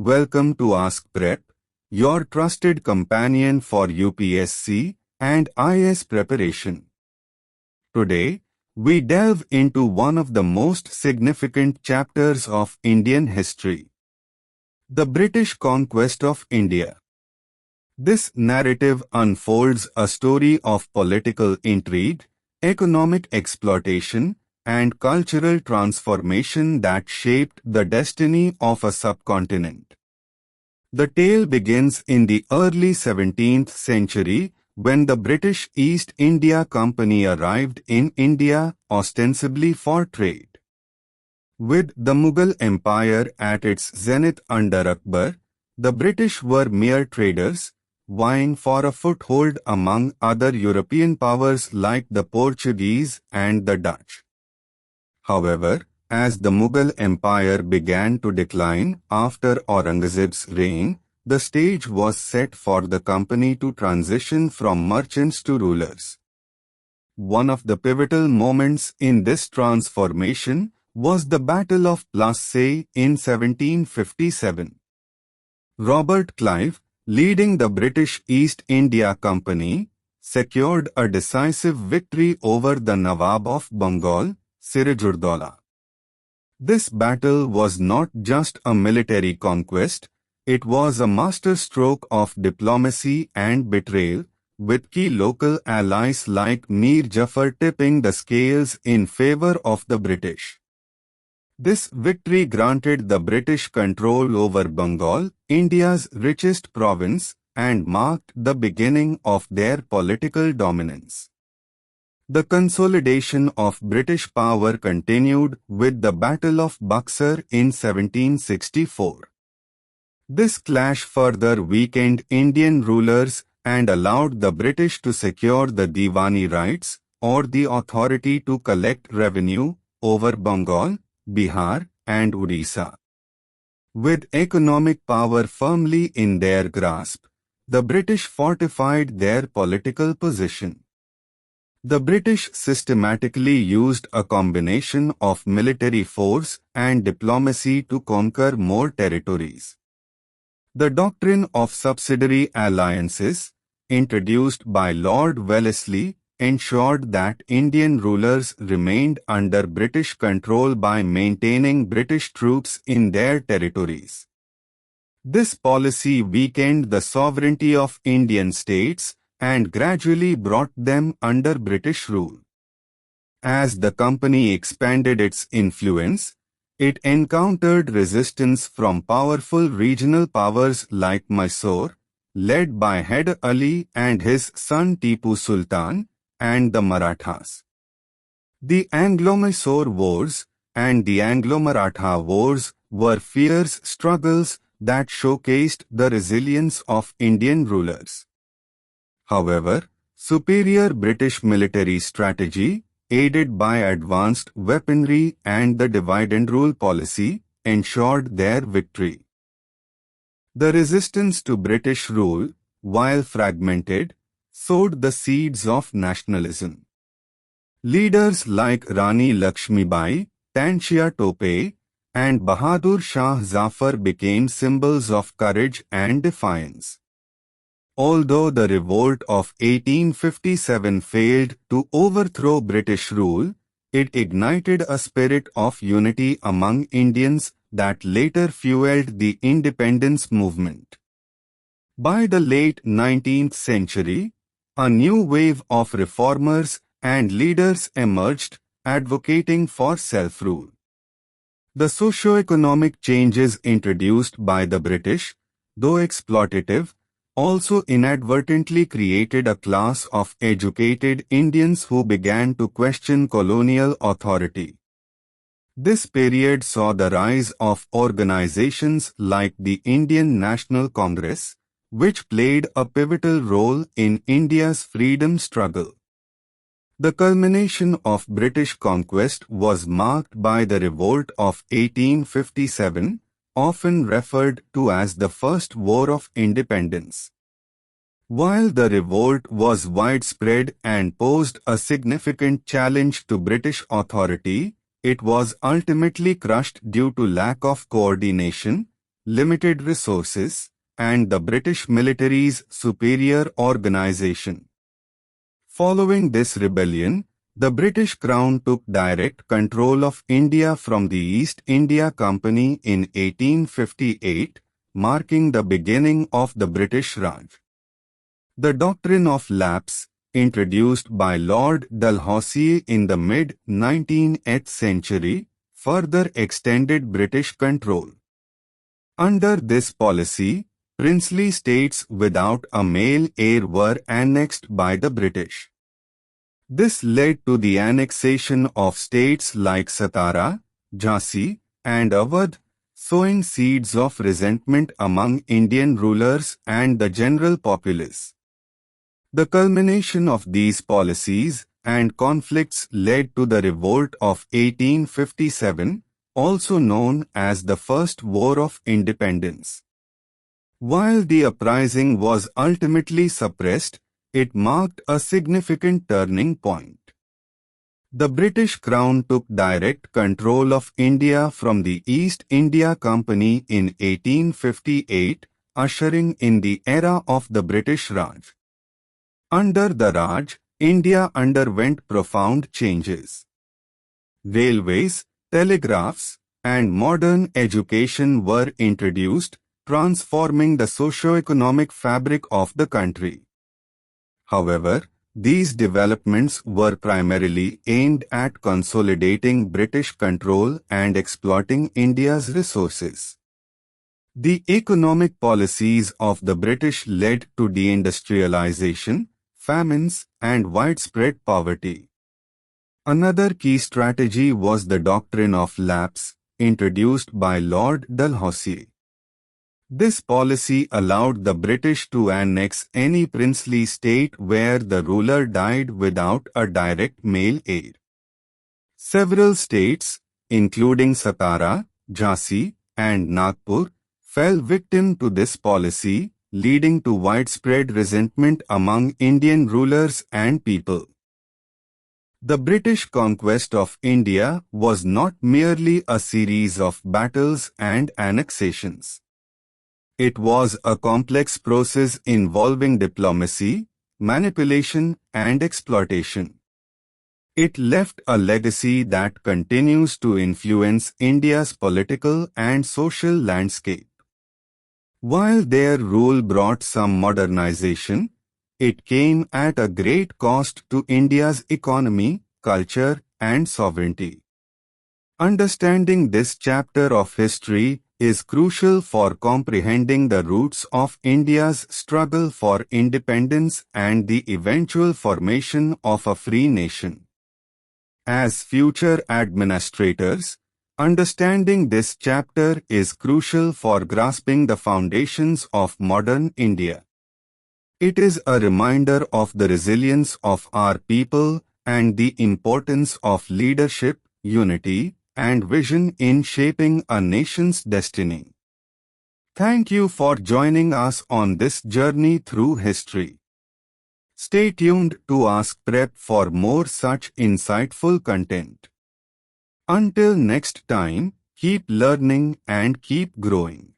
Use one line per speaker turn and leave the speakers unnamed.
Welcome to Ask Prep, your trusted companion for UPSC and IAS preparation. Today, we delve into one of the most significant chapters of Indian history, the British conquest of India. This narrative unfolds a story of political intrigue, economic exploitation, and cultural transformation that shaped the destiny of a subcontinent. The tale begins in the early 17th century when the British East India Company arrived in India ostensibly for trade. With the Mughal Empire at its zenith under Akbar, the British were mere traders, vying for a foothold among other European powers like the Portuguese and the Dutch. However, as the Mughal Empire began to decline after Aurangzeb's reign, the stage was set for the company to transition from merchants to rulers. One of the pivotal moments in this transformation was the Battle of Plassey in 1757. Robert Clive, leading the British East India Company, secured a decisive victory over the Nawab of Bengal, Sirajuddaula. This battle was not just a military conquest, it was a masterstroke of diplomacy and betrayal, with key local allies like Mir Jafar tipping the scales in favor of the British. This victory granted the British control over Bengal, India's richest province, and marked the beginning of their political dominance. The consolidation of British power continued with the Battle of Buxar in 1764. This clash further weakened Indian rulers and allowed the British to secure the Diwani rights, or the authority to collect revenue, over Bengal, Bihar, and Odisha. With economic power firmly in their grasp, the British fortified their political position. The British systematically used a combination of military force and diplomacy to conquer more territories. The doctrine of subsidiary alliances, introduced by Lord Wellesley, ensured that Indian rulers remained under British control by maintaining British troops in their territories. This policy weakened the sovereignty of Indian states and gradually brought them under British rule. As the company expanded its influence, it encountered resistance from powerful regional powers like Mysore, led by Hyder Ali and his son Tipu Sultan, and the Marathas. The Anglo-Mysore Wars and the Anglo-Maratha Wars were fierce struggles that showcased the resilience of Indian rulers. However, superior British military strategy, aided by advanced weaponry and the divide-and-rule policy, ensured their victory. The resistance to British rule, while fragmented, sowed the seeds of nationalism. Leaders like Rani Lakshmibai, Tanshia Tope, and Bahadur Shah Zafar became symbols of courage and defiance. Although the revolt of 1857 failed to overthrow British rule, it ignited a spirit of unity among Indians that later fueled the independence movement. By the late 19th century, a new wave of reformers and leaders emerged, advocating for self-rule. The socio-economic changes introduced by the British, though exploitative, also inadvertently created a class of educated Indians who began to question colonial authority. This period saw the rise of organizations like the Indian National Congress, which played a pivotal role in India's freedom struggle. The culmination of British conquest was marked by the Revolt of 1857, often referred to as the First War of Independence. While the revolt was widespread and posed a significant challenge to British authority, it was ultimately crushed due to lack of coordination, limited resources, and the British military's superior organization. Following this rebellion, the British Crown took direct control of India from the East India Company in 1858, marking the beginning of the British Raj. The doctrine of lapse, introduced by Lord Dalhousie in the mid-19th century, further extended British control. Under this policy, princely states without a male heir were annexed by the British. This led to the annexation of states like Satara, Jhansi, and Awadh, sowing seeds of resentment among Indian rulers and the general populace. The culmination of these policies and conflicts led to the Revolt of 1857, also known as the First War of Independence. While the uprising was ultimately suppressed, it marked a significant turning point. The British Crown took direct control of India from the East India Company in 1858, ushering in the era of the British Raj. Under the Raj, India underwent profound changes. Railways, telegraphs, and modern education were introduced, transforming the socio-economic fabric of the country. However, these developments were primarily aimed at consolidating British control and exploiting India's resources. The economic policies of the British led to deindustrialization, famines, and widespread poverty. Another key strategy was the doctrine of lapse, introduced by Lord Dalhousie. This policy allowed the British to annex any princely state where the ruler died without a direct male heir. Several states, including Satara, Jhansi, and Nagpur, fell victim to this policy, leading to widespread resentment among Indian rulers and people. The British conquest of India was not merely a series of battles and annexations. It was a complex process involving diplomacy, manipulation, and exploitation. It left a legacy that continues to influence India's political and social landscape. While their rule brought some modernization, it came at a great cost to India's economy, culture, and sovereignty. Understanding this chapter of history is crucial for comprehending the roots of India's struggle for independence and the eventual formation of a free nation. As future administrators, understanding this chapter is crucial for grasping the foundations of modern India. It is a reminder of the resilience of our people and the importance of leadership, unity, and vision in shaping a nation's destiny. Thank you for joining us on this journey through history. Stay tuned to Ask Prep for more such insightful content. Until next time, keep learning and keep growing.